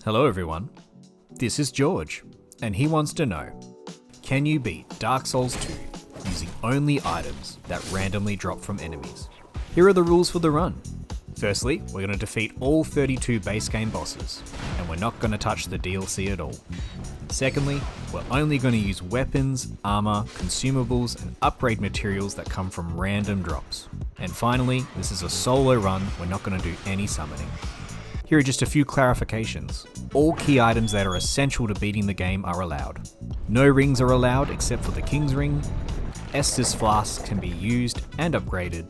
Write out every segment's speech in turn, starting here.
Hello everyone, this is George, and he wants to know, can you beat Dark Souls 2 using only items that randomly drop from enemies? Here are the rules for the run. Firstly, we're going to defeat all 32 base game bosses, and we're not going to touch the DLC at all. Secondly, we're only going to use weapons, armour, consumables, and upgrade materials that come from random drops. And finally, this is a solo run, we're not going to do any summoning. Here are just a few clarifications. All key items that are essential to beating the game are allowed. No rings are allowed except for the King's Ring. Estus flasks can be used and upgraded.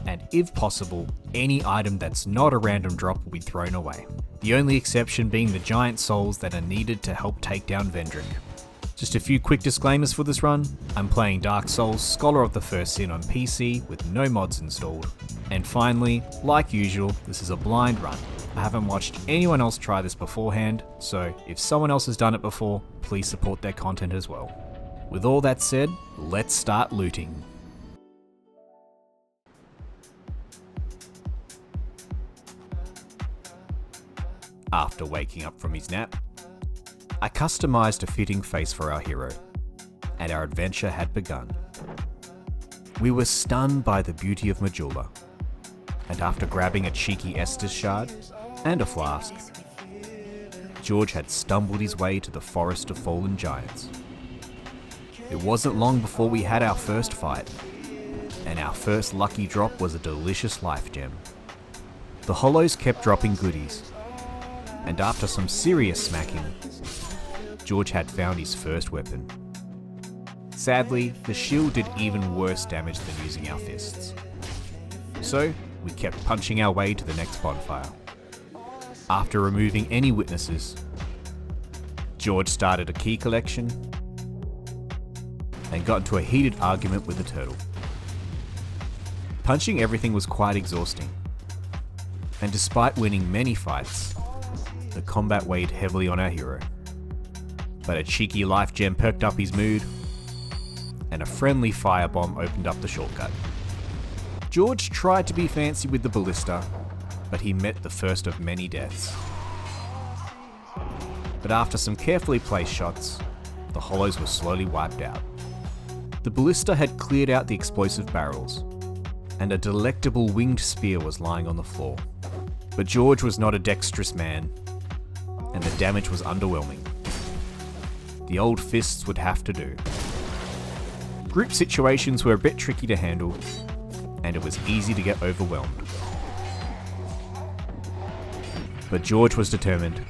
And if possible, any item that's not a random drop will be thrown away. The only exception being the giant souls that are needed to help take down Vendrick. Just a few quick disclaimers for this run. I'm playing Dark Souls Scholar of the First Sin on PC with no mods installed. And finally, like usual, this is a blind run. I haven't watched anyone else try this beforehand, so if someone else has done it before, please support their content as well. With all that said, let's start looting. After waking up from his nap, I customised a fitting face for our hero, and our adventure had begun. We were stunned by the beauty of Majula, and after grabbing a cheeky Estus shard and a flask, George had stumbled his way to the forest of fallen giants. It wasn't long before we had our first fight, and our first lucky drop was a delicious life gem. The hollows kept dropping goodies, and after some serious smacking, George had found his first weapon. Sadly, the shield did even worse damage than using our fists. So, we kept punching our way to the next bonfire. After removing any witnesses, George started a key collection and got into a heated argument with the turtle. Punching everything was quite exhausting, and despite winning many fights, the combat weighed heavily on our hero. But a cheeky life gem perked up his mood, and a friendly firebomb opened up the shortcut. George tried to be fancy with the ballista, but he met the first of many deaths. But after some carefully placed shots, the hollows were slowly wiped out. The ballista had cleared out the explosive barrels, and a delectable winged spear was lying on the floor. But George was not a dexterous man, and the damage was underwhelming. The old fists would have to do. Group situations were a bit tricky to handle, and it was easy to get overwhelmed. But George was determined,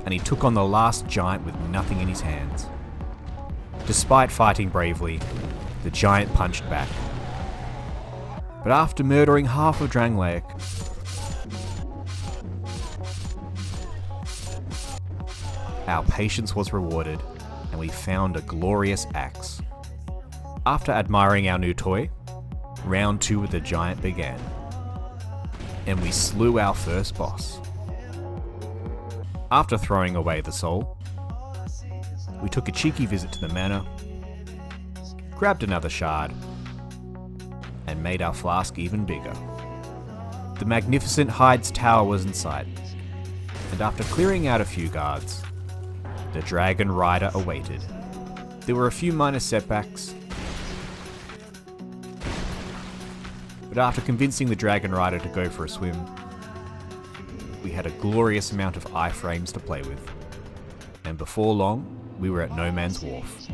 and he took on the last giant with nothing in his hands. Despite fighting bravely, the giant punched back. But after murdering half of Drangleic, our patience was rewarded, and we found a glorious axe. After admiring our new toy, round 2 with the giant began, and we slew our first boss. After throwing away the soul, we took a cheeky visit to the manor, grabbed another shard, and made our flask even bigger. The magnificent Hyde's tower was in sight, and after clearing out a few guards, the Dragon Rider awaited. There were a few minor setbacks, but after convincing the Dragon Rider to go for a swim, we had a glorious amount of iframes to play with, and before long, we were at No Man's Wharf.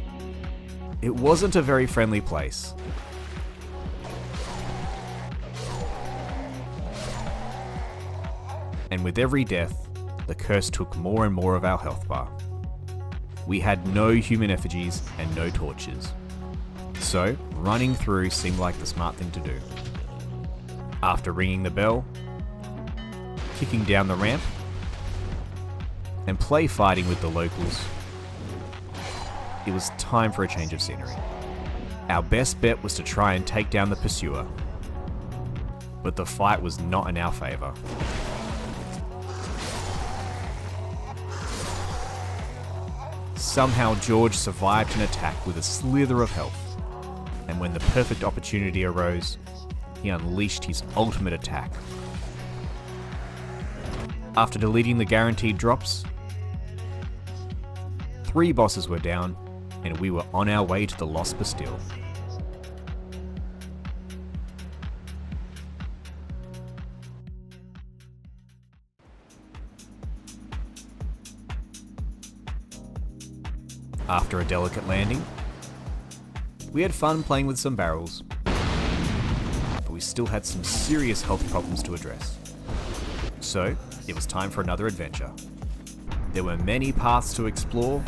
It wasn't a very friendly place, and with every death, the curse took more and more of our health bar. We had no human effigies and no torches, so running through seemed like the smart thing to do. After ringing the bell, kicking down the ramp, and play fighting with the locals, it was time for a change of scenery. Our best bet was to try and take down the pursuer, but the fight was not in our favour. Somehow George survived an attack with a slither of health, and when the perfect opportunity arose, he unleashed his ultimate attack. After deleting the guaranteed drops, 3 bosses were down, and we were on our way to the Lost Bastille. After a delicate landing, we had fun playing with some barrels, but we still had some serious health problems to address. So, it was time for another adventure. There were many paths to explore,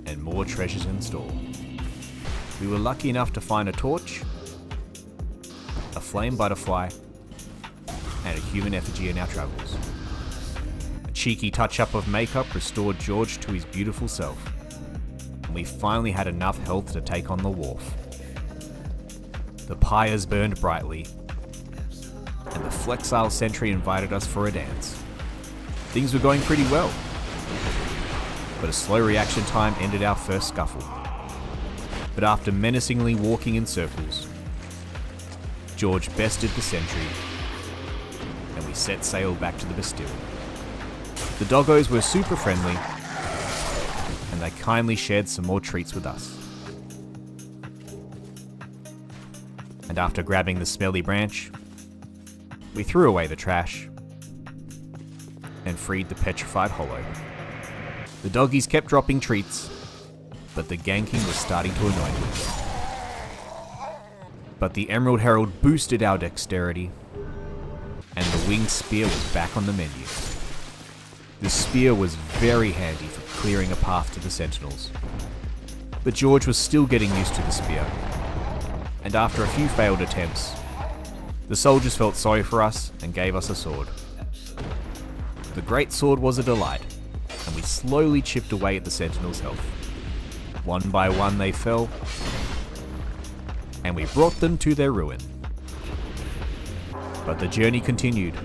and more treasures in store. We were lucky enough to find a torch, a flame butterfly, and a human effigy in our travels. A cheeky touch-up of makeup restored George to his beautiful self, and we finally had enough health to take on the wharf. The pyres burned brightly, and the flexile sentry invited us for a dance. Things were going pretty well, but a slow reaction time ended our first scuffle. But after menacingly walking in circles, George bested the sentry, and we set sail back to the Bastille. The doggos were super friendly, and they kindly shared some more treats with us. And after grabbing the smelly branch, we threw away the trash and freed the petrified hollow. The doggies kept dropping treats, but the ganking was starting to annoy me. But the Emerald Herald boosted our dexterity, and the winged spear was back on the menu. The spear was very handy for clearing a path to the sentinels. But George was still getting used to the spear, and after a few failed attempts, the soldiers felt sorry for us and gave us a sword. The great sword was a delight, and we slowly chipped away at the sentinels' health. One by one they fell, and we brought them to their ruin. But the journey continued.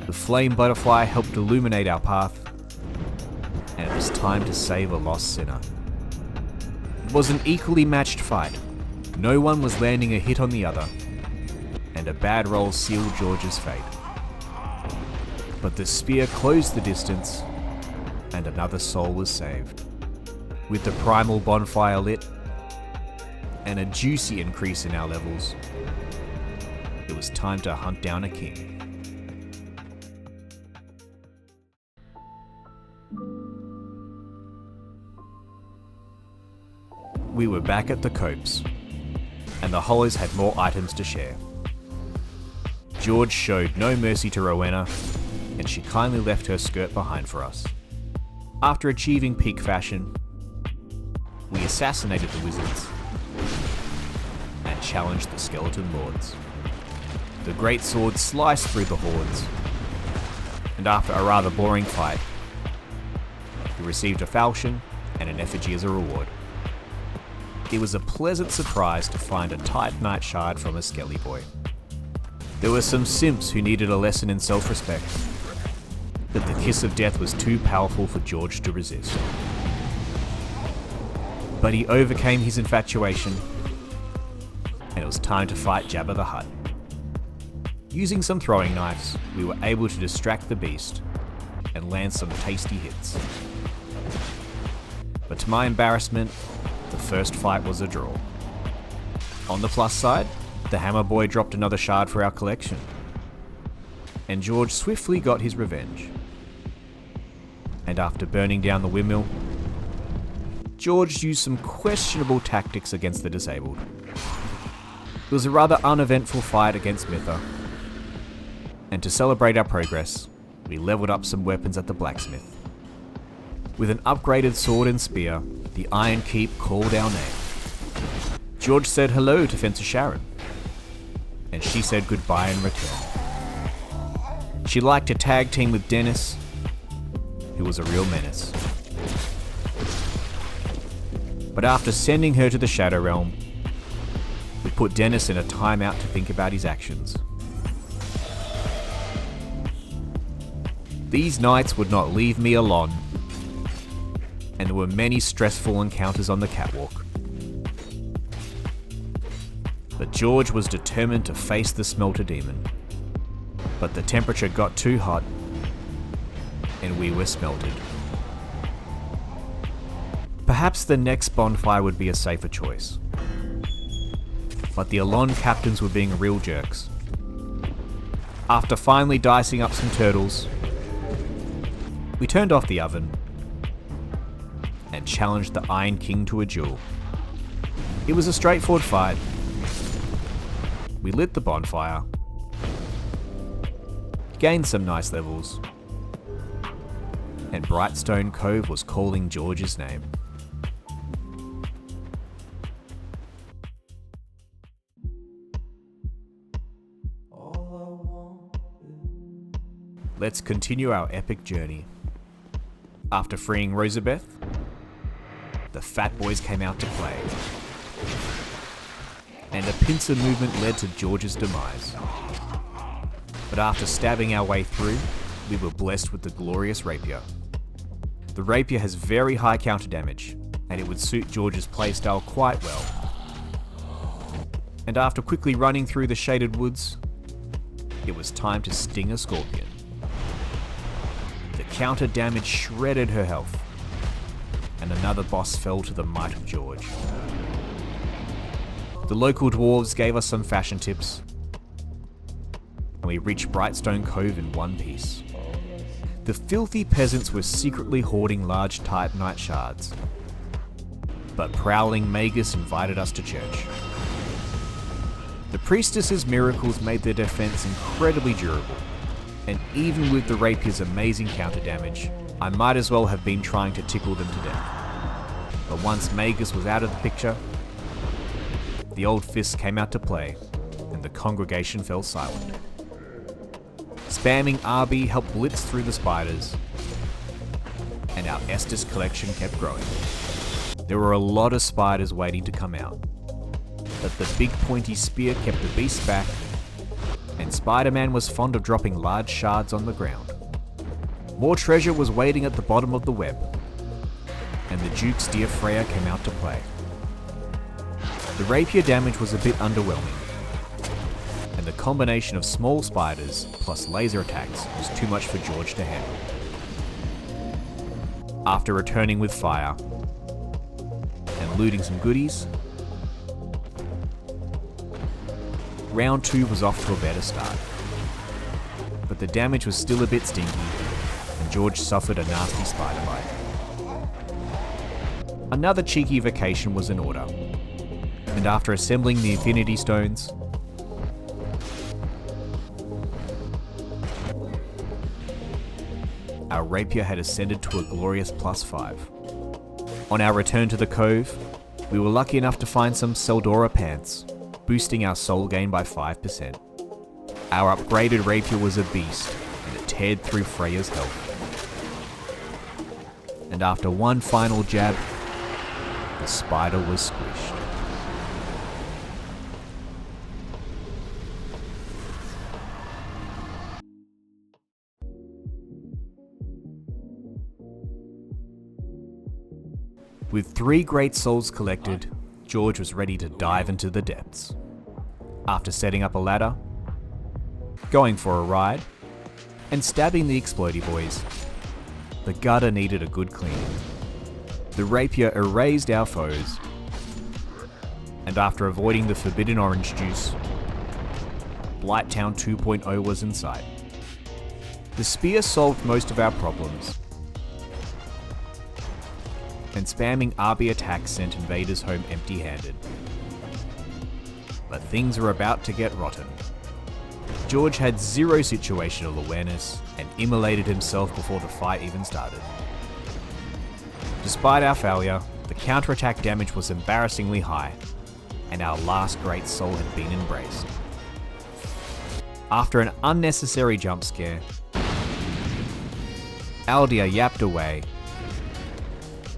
The flame butterfly helped illuminate our path, and it was time to save a lost sinner. It was an equally matched fight. No one was landing a hit on the other, and a bad roll sealed George's fate. But the spear closed the distance, and another soul was saved. With the primal bonfire lit, and a juicy increase in our levels, it was time to hunt down a king. We were back at the Copes, and the Hollows had more items to share. George showed no mercy to Rowena, and she kindly left her skirt behind for us. After achieving peak fashion, we assassinated the wizards and challenged the skeleton lords. The great sword sliced through the hordes, and after a rather boring fight, we received a falchion and an effigy as a reward. It was a pleasant surprise to find a Titanite shard from a Skelly boy. There were some simps who needed a lesson in self-respect, but the kiss of death was too powerful for George to resist. But he overcame his infatuation, and it was time to fight Jabba the Hutt. Using some throwing knives, we were able to distract the beast and land some tasty hits. But to my embarrassment, the first fight was a draw. On the plus side, the Hammer Boy dropped another shard for our collection, and George swiftly got his revenge. And after burning down the windmill, George used some questionable tactics against the disabled. It was a rather uneventful fight against Mitha, and to celebrate our progress, we leveled up some weapons at the blacksmith. With an upgraded sword and spear, the Iron Keep called our name. George said hello to Fencer Sharon, and she said goodbye in return. She liked to tag team with Dennis, who was a real menace. But after sending her to the Shadow Realm, we put Dennis in a timeout to think about his actions. These nights would not leave me alone, and there were many stressful encounters on the catwalk. But George was determined to face the Smelter Demon. But the temperature got too hot and we were smelted. Perhaps the next bonfire would be a safer choice. But the Alon captains were being real jerks. After finally dicing up some turtles, we turned off the oven and challenged the Iron King to a duel. It was a straightforward fight. We lit the bonfire, gained some nice levels, and Brightstone Cove was calling George's name. Let's continue our epic journey. After freeing Rosabeth, the Fat Boys came out to play, and a pincer movement led to George's demise. But after stabbing our way through, we were blessed with the glorious rapier. The rapier has very high counter damage, and it would suit George's playstyle quite well. And after quickly running through the shaded woods, it was time to sting a scorpion. The counter damage shredded her health, and another boss fell to the might of George. The local dwarves gave us some fashion tips, and we reached Brightstone Cove in one piece. The filthy peasants were secretly hoarding large titanite shards, but prowling Magus invited us to church. The priestess's miracles made their defense incredibly durable, and even with the rapier's amazing counter damage, I might as well have been trying to tickle them to death. But once Magus was out of the picture, the old fists came out to play, and the congregation fell silent. Spamming RB helped blitz through the spiders, and our Estus collection kept growing. There were a lot of spiders waiting to come out, but the big pointy spear kept the beast back, and Spider-Man was fond of dropping large shards on the ground. More treasure was waiting at the bottom of the web, and the Duke's dear Freya came out to play. The rapier damage was a bit underwhelming, and the combination of small spiders plus laser attacks was too much for George to handle. After returning with fire and looting some goodies, round 2 was off to a better start. But the damage was still a bit stinky, and George suffered a nasty spider bite. Another cheeky vacation was in order, and after assembling the Infinity Stones, our rapier had ascended to a glorious +5. On our return to the cove, we were lucky enough to find some Tseldora pants, boosting our soul gain by 5%. Our upgraded rapier was a beast, and it teared through Freya's health. And after one final jab, the spider was squished. With 3 great souls collected, George was ready to dive into the depths. After setting up a ladder, going for a ride, and stabbing the explodey boys, the gutter needed a good cleaning. The rapier erased our foes, and after avoiding the forbidden orange juice, Blighttown 2.0 was in sight. The spear solved most of our problems, and spamming RB attacks sent invaders home empty-handed. But things were about to get rotten. George had 0 situational awareness and immolated himself before the fight even started. Despite our failure, the counterattack damage was embarrassingly high, and our last great soul had been embraced. After an unnecessary jump scare, Aldia yapped away,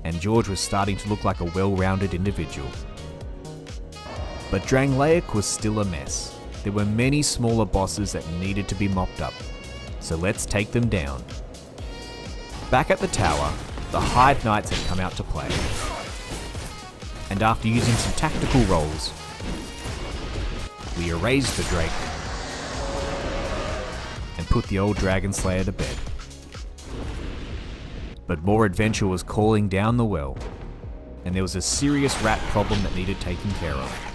and George was starting to look like a well-rounded individual. But Drangleic was still a mess. There were many smaller bosses that needed to be mopped up, so let's take them down. Back at the tower, the Hyde Knights had come out to play, and after using some tactical rolls, we erased the Drake and put the old Dragon Slayer to bed. But more adventure was calling down the well, and there was a serious rat problem that needed taken care of.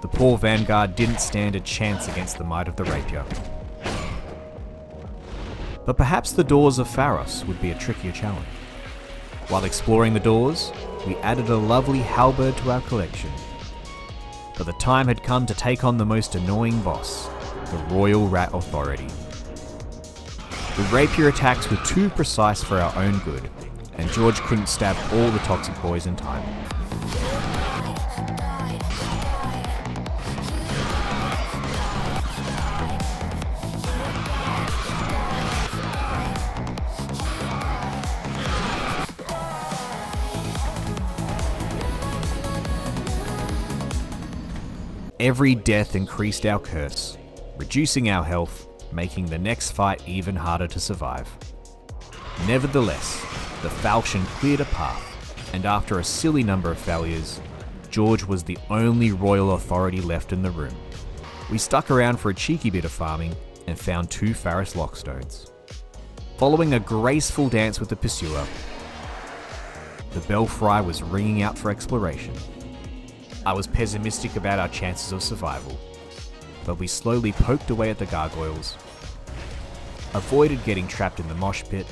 The poor Vanguard didn't stand a chance against the might of the rapier. But perhaps the doors of Pharos would be a trickier challenge. While exploring the doors, we added a lovely halberd to our collection. But the time had come to take on the most annoying boss, the Royal Rat Authority. The rapier attacks were too precise for our own good, and George couldn't stab all the toxic boys in time. Every death increased our curse, reducing our health, making the next fight even harder to survive. Nevertheless, the falchion cleared a path, and after a silly number of failures, George was the only royal authority left in the room. We stuck around for a cheeky bit of farming and found 2 Pharos lockstones. Following a graceful dance with the pursuer, the belfry was ringing out for exploration. I was pessimistic about our chances of survival, but we slowly poked away at the gargoyles, avoided getting trapped in the mosh pit,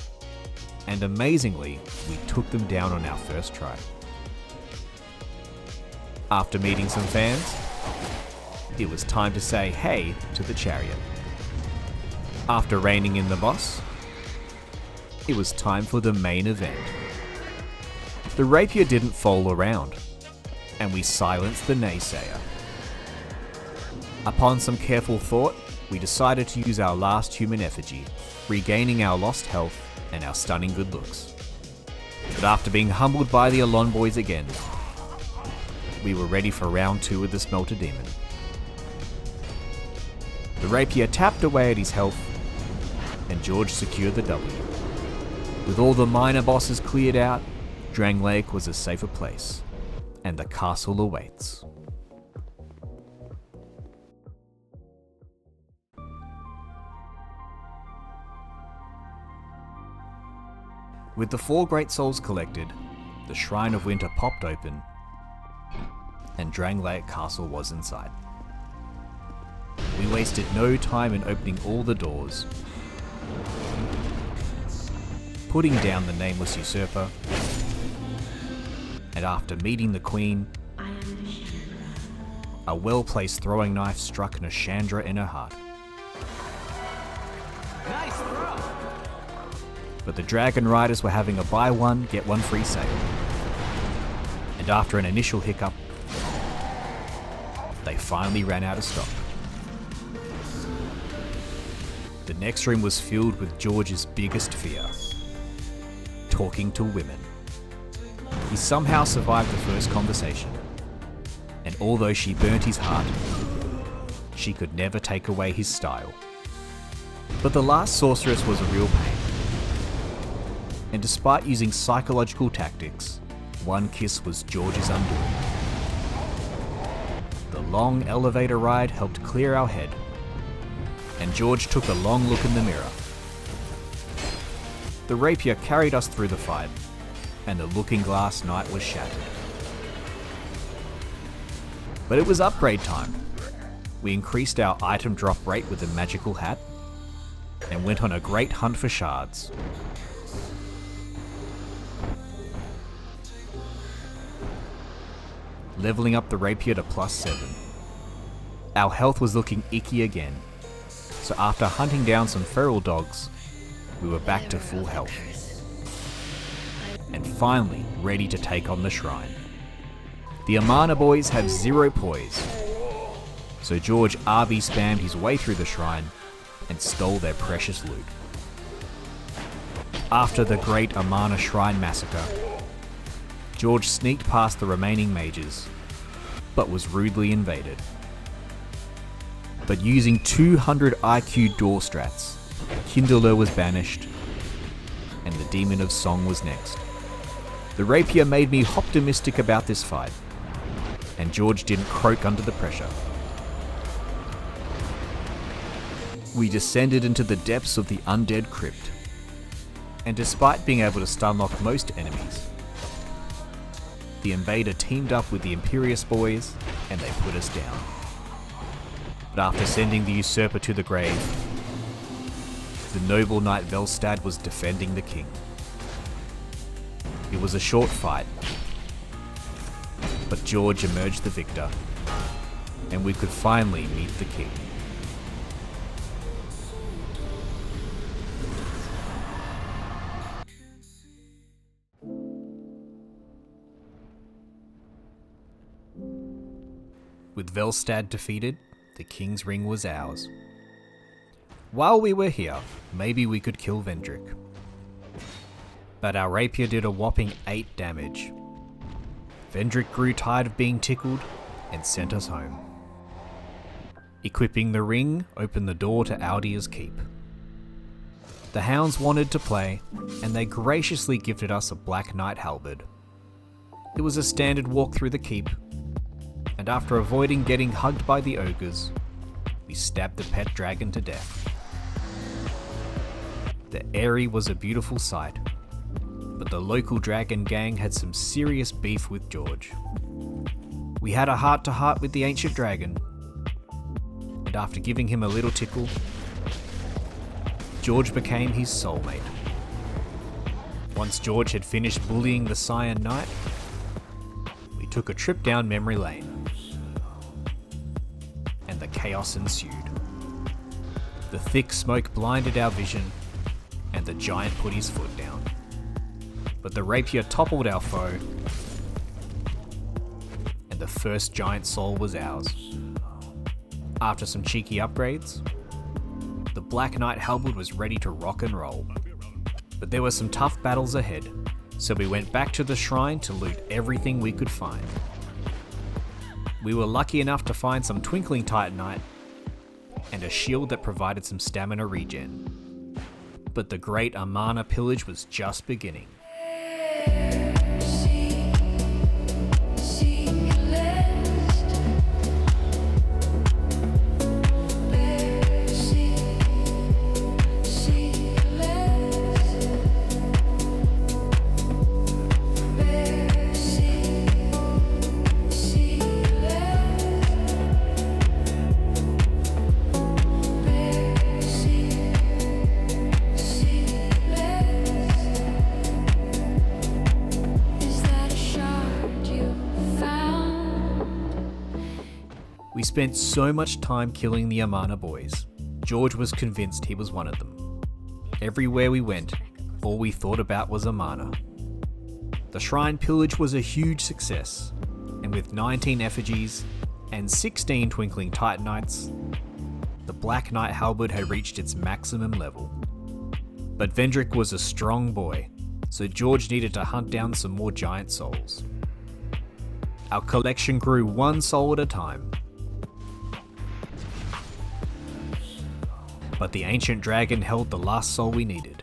and amazingly, we took them down on our first try. After meeting some fans, it was time to say hey to the chariot. After reining in the boss, it was time for the main event. The rapier didn't fool around, and we silenced the naysayer. Upon some careful thought, we decided to use our last human effigy, regaining our lost health and our stunning good looks. But after being humbled by the Alon boys again, we were ready for round 2 with the Smelter Demon. The rapier tapped away at his health, and George secured the W. With all the minor bosses cleared out, Drang Lake was a safer place, and the castle awaits. With the 4 great souls collected, the Shrine of Winter popped open, and Drang Lake Castle was inside. We wasted no time in opening all the doors, putting down the nameless usurper, and after meeting the Queen, a well-placed throwing knife struck Nashandra in her heart. Nice throw! But the Dragon Riders were having a buy one, get one free sale. And after an initial hiccup, they finally ran out of stock. The next room was filled with George's biggest fear: talking to women. He somehow survived the first conversation, and although she burnt his heart, she could never take away his style. But the last sorceress was a real pain, and despite using psychological tactics, one kiss was George's undoing. The long elevator ride helped clear our head, and George took a long look in the mirror. The rapier carried us through the fight, and the looking glass knight was shattered. But it was upgrade time. We increased our item drop rate with the magical hat, and went on a great hunt for shards. Leveling up the rapier to +7. Our health was looking icky again, so after hunting down some feral dogs, we were back to full health. And finally ready to take on the shrine. The Amana boys have 0 poise, so George RB spammed his way through the shrine and stole their precious loot. After the great Amana Shrine massacre, George sneaked past the remaining mages, but was rudely invaded. But using 200 IQ door strats, Kindler was banished, and the Demon of Song was next. The rapier made me optimistic about this fight, and George didn't croak under the pressure. We descended into the depths of the undead crypt, and despite being able to stunlock most enemies, the invader teamed up with the Imperious boys and they put us down. But after sending the Usurper to the grave, the noble knight Velstad was defending the king. It was a short fight, but George emerged the victor, and we could finally meet the king. With Velstad defeated, the king's ring was ours. While we were here, maybe we could kill Vendrick. But our rapier did a whopping 8 damage. Vendrick grew tired of being tickled and sent us home. Equipping the ring opened the door to Aldia's keep. The hounds wanted to play, and they graciously gifted us a Black Knight halberd. It was a standard walk through the keep, and after avoiding getting hugged by the ogres, we stabbed the pet dragon to death. The Eyrie was a beautiful sight, but the local dragon gang had some serious beef with George. We had a heart-to-heart with the ancient dragon, and after giving him a little tickle, George became his soulmate. Once George had finished bullying the Cyan Knight, we took a trip down memory lane, and the chaos ensued. The thick smoke blinded our vision, and the giant put his foot down. But the rapier toppled our foe, and the first giant soul was ours. After some cheeky upgrades, the Black Knight halberd was ready to rock and roll. But there were some tough battles ahead, so we went back to the shrine to loot everything we could find. We were lucky enough to find some Twinkling Titanite and a shield that provided some stamina regen. But the great Amana pillage was just beginning. We spent so much time killing the Amana boys. George was convinced he was one of them. Everywhere we went, all we thought about was Amana. The shrine pillage was a huge success, and with 19 effigies and 16 Twinkling Titanites, the Black Knight halberd had reached its maximum level. But Vendrick was a strong boy, so George needed to hunt down some more giant souls. Our collection grew one soul at a time, but the ancient dragon held the last soul we needed.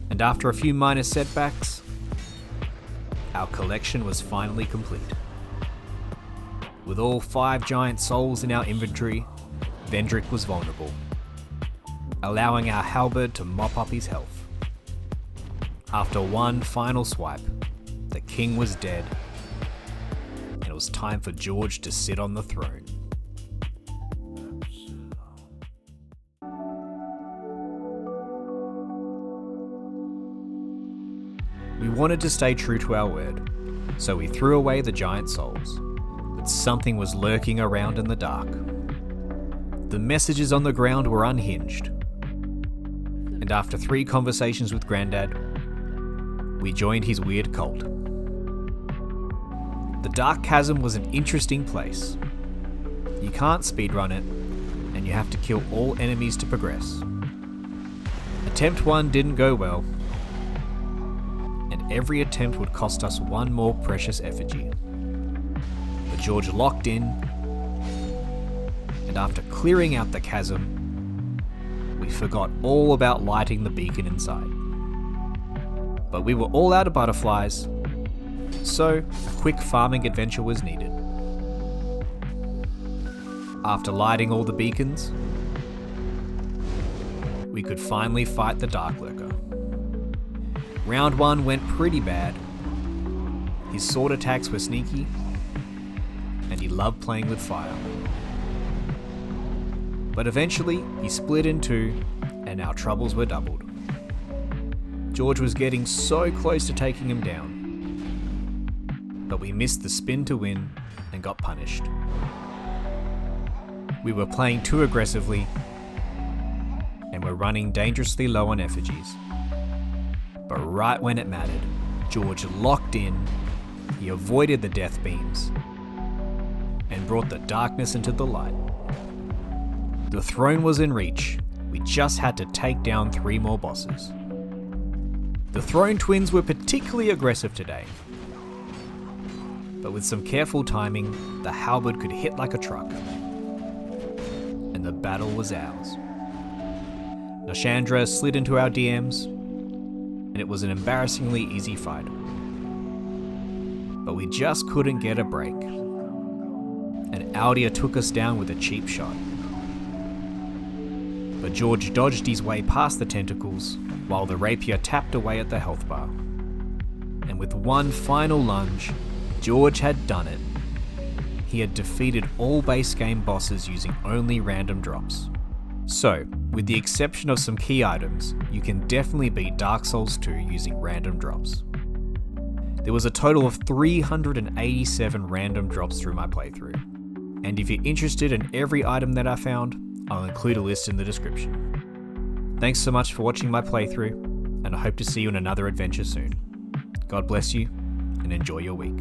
And after a few minor setbacks, our collection was finally complete. With all 5 giant souls in our inventory, Vendrick was vulnerable, allowing our halberd to mop up his health. After one final swipe, the king was dead, and it was time for George to sit on the throne. We wanted to stay true to our word, so we threw away the giant souls, but something was lurking around in the dark. The messages on the ground were unhinged, and after 3 conversations with Grandad, we joined his weird cult. The Dark Chasm was an interesting place. You can't speedrun it, and you have to kill all enemies to progress. Attempt 1 didn't go well, and every attempt would cost us 1 more precious effigy. But George locked in, and after clearing out the chasm, we forgot all about lighting the beacon inside. But we were all out of butterflies, so a quick farming adventure was needed. After lighting all the beacons, we could finally fight the Dark Lurker. Round 1 went pretty bad. His sword attacks were sneaky, and he loved playing with fire. But eventually, he split in two, and our troubles were doubled. George was getting so close to taking him down, but we missed the spin to win and got punished. We were playing too aggressively, and were running dangerously low on effigies. But right when it mattered, George locked in, he avoided the death beams, and brought the darkness into the light. The throne was in reach, we just had to take down 3 more bosses. The Throne Twins were particularly aggressive today, but with some careful timing, the halberd could hit like a truck, and the battle was ours. Nashandra slid into our DMs, and it was an embarrassingly easy fight. But we just couldn't get a break, and Aldia took us down with a cheap shot. But George dodged his way past the tentacles, while the rapier tapped away at the health bar. And with one final lunge, George had done it. He had defeated all base game bosses using only random drops. So, with the exception of some key items, you can definitely beat Dark Souls 2 using random drops. There was a total of 387 random drops through my playthrough. And if you're interested in every item that I found, I'll include a list in the description. Thanks so much for watching my playthrough, and I hope to see you in another adventure soon. God bless you, and enjoy your week.